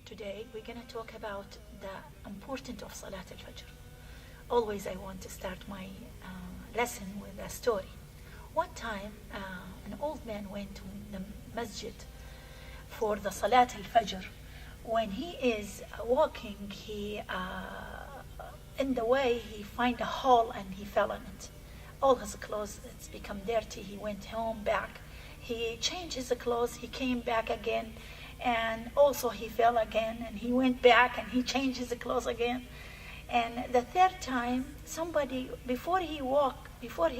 Today we're going to talk about the importance of Salat al-Fajr. Always I want to start my lesson with a story. One time an old man went to the masjid for the Salat al-Fajr. When he is walking, in the way he find a hole and he fell in it. All his clothes it's become dirty. He went home back. He changed his clothes. He came back again. And also he fell again, and he went back and he changed his clothes again. And the third time, somebody, before he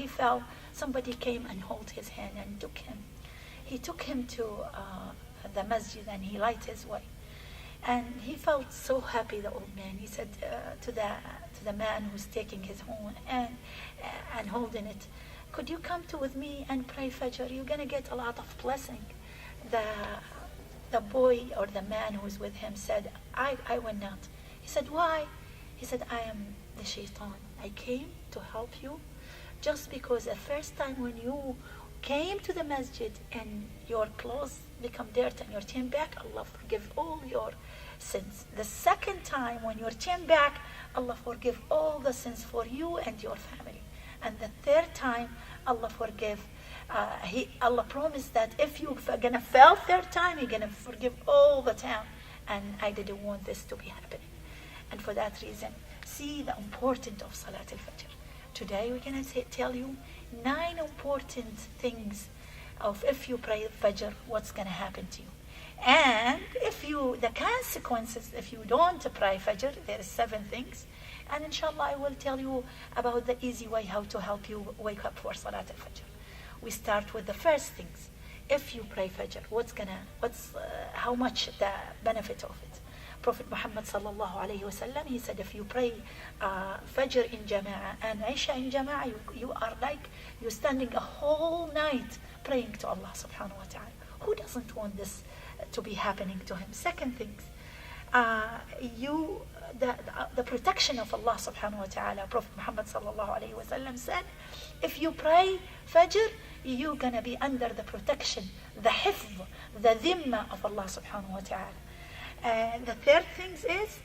fell, somebody came and held his hand and took him. He took him to the masjid and he lighted his way. And he felt so happy, the old man. He said to the man who's taking his horn and holding it, "Could you come with me and pray Fajr? You're going to get a lot of blessing." The boy or the man who was with him said, I will not. He said, "Why?" He said, "I am the shaitan. I came to help you just because the first time when you came to the masjid and your clothes become dirt and you turn back, Allah forgive all your sins. The second time when you turn back, Allah forgive all the sins for you and your family. And the third time, Allah forgive Allah promised that if you're gonna fail third time, He's gonna forgive all the town. And I didn't want this to be happening. And for that reason, see the importance of Salat al-Fajr. Today we're gonna tell you 9 important things of if you pray Fajr, what's gonna happen to you. And the consequences if you don't pray Fajr, there are 7 things. And inshallah I will tell you about the easy way how to help you wake up for Salat al-Fajr. We start with the first things. If you pray Fajr, how much the benefit of it? Prophet Muhammad sallallahu alayhi wasallam, he said, if you pray Fajr in Jama'ah and Isha in Jama'ah, you are like you're standing a whole night praying to Allah subhanahu wa ta'ala. Who doesn't want this to be happening to him? Second things, the protection of Allah subhanahu wa ta'ala. Prophet Muhammad sallallahu alayhi wasallam said, if you pray Fajr, you're gonna be under the protection, the hifz, the dhimma of Allah subhanahu wa ta'ala. The third thing is,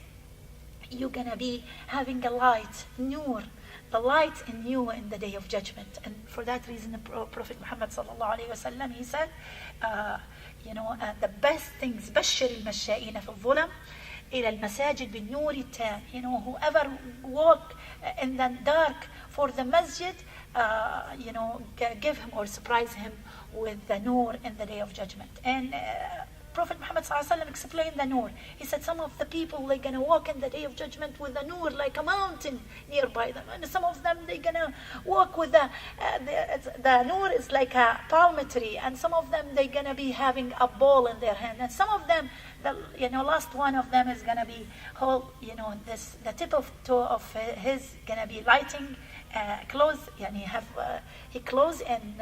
you're gonna be having a light, nur, the light in you in the day of judgment. And for that reason, the Prophet Muhammad sallallahu alayhi wasallam, he said, the best things, بشر المشائين في الظلم إلى المساجد بالنور التام. Whoever walk in the dark for the masjid, give him or surprise him with the nur in the day of judgment. And Prophet Muhammad ﷺ explained the nur. He said some of the people, they're going to walk in the day of judgment with the nur like a mountain nearby them. And some of them, they're going to walk with the nur is like a palm tree. And some of them, they're going to be having a ball in their hand. And some of them, last one of them is going to be the tip of toe of his going to be lighting close, he close and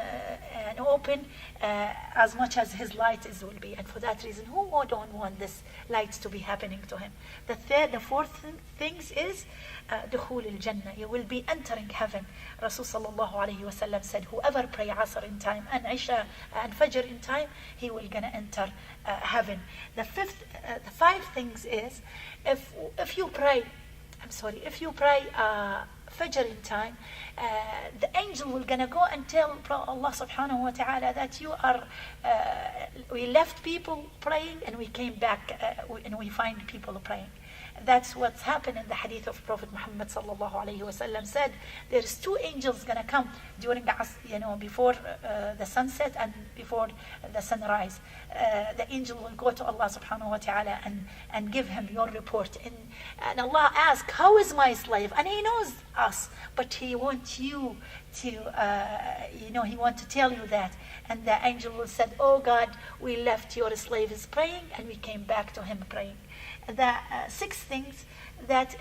open as much as his light will be. And for that reason, who don't want this light to be happening to him? The fourth thing is دخول الجنة. You will be entering heaven. Rasul sallallahu alayhi wa sallam said, whoever pray Asr in time and Isha and Fajr in time, he will gonna enter heaven. The 5 things is, if you pray Fajr in time, the angel will gonna go and tell Allah subhanahu wa ta'ala that we left people praying and we came back and we find people praying. That's what's happened in the hadith of Prophet Muhammad sallallahu alayhi wa sallam said, there's 2 angels gonna come during before the sunset and before the sunrise. The angel will go to Allah subhanahu wa ta'ala and give him your report. And Allah asks, how is my slave? And he knows us, but he wants you to, he wants to tell you that. And the angel will say, oh God, we left your slaves praying and we came back to him praying. The 6 things, that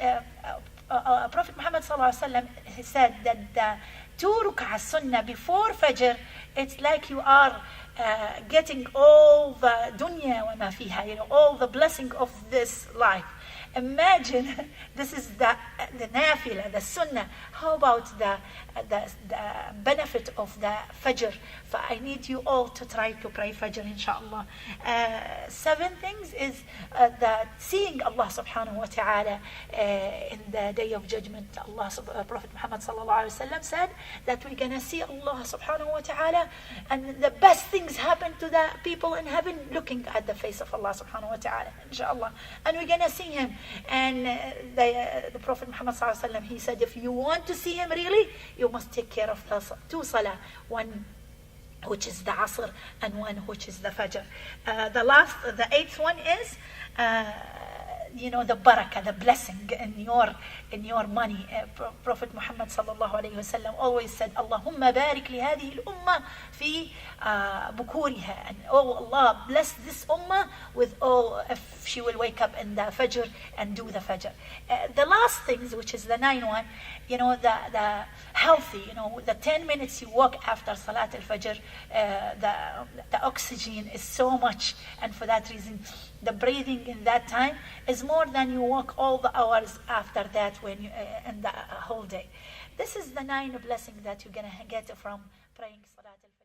Prophet Muhammad sallallahu alaihi wasallam said that the 2 sunnah before Fajr, it's like you are getting all the dunya wa ma fiha, all the blessing of this life. Imagine this is the nafila, the sunnah. How about the benefit of the Fajr? I need you all to try to pray Fajr, inshallah. 7 things is the seeing Allah subhanahu wa ta'ala in the day of judgment. Prophet Muhammad sallallahu alaihi wasallam said that we're gonna see Allah subhanahu wa ta'ala, and the best things happen to the people in heaven looking at the face of Allah subhanahu wa ta'ala, inshallah. And we're gonna see him. And the Prophet Muhammad sallallahu alaihi wasallam, he said, if you want to see him really, you must take care of the 2 salah, one which is the Asr and one which is the Fajr. The 8th one is the barakah, the blessing in your money. Prophet Muhammad sallallahu alayhi wasallam always said, Allahumma barik li hadhihi al-ummah fi bukuriha. And oh Allah, bless this ummah with if she will wake up in the Fajr and do the Fajr. The last things, which is the 9th one, the healthy, the 10 minutes you walk after Salat al-Fajr, the oxygen is so much, and for that reason the breathing in that time is more than you walk all the hours after that when you in the whole day. This is the 9 blessing that you're gonna get from praying Salat al-Fajr.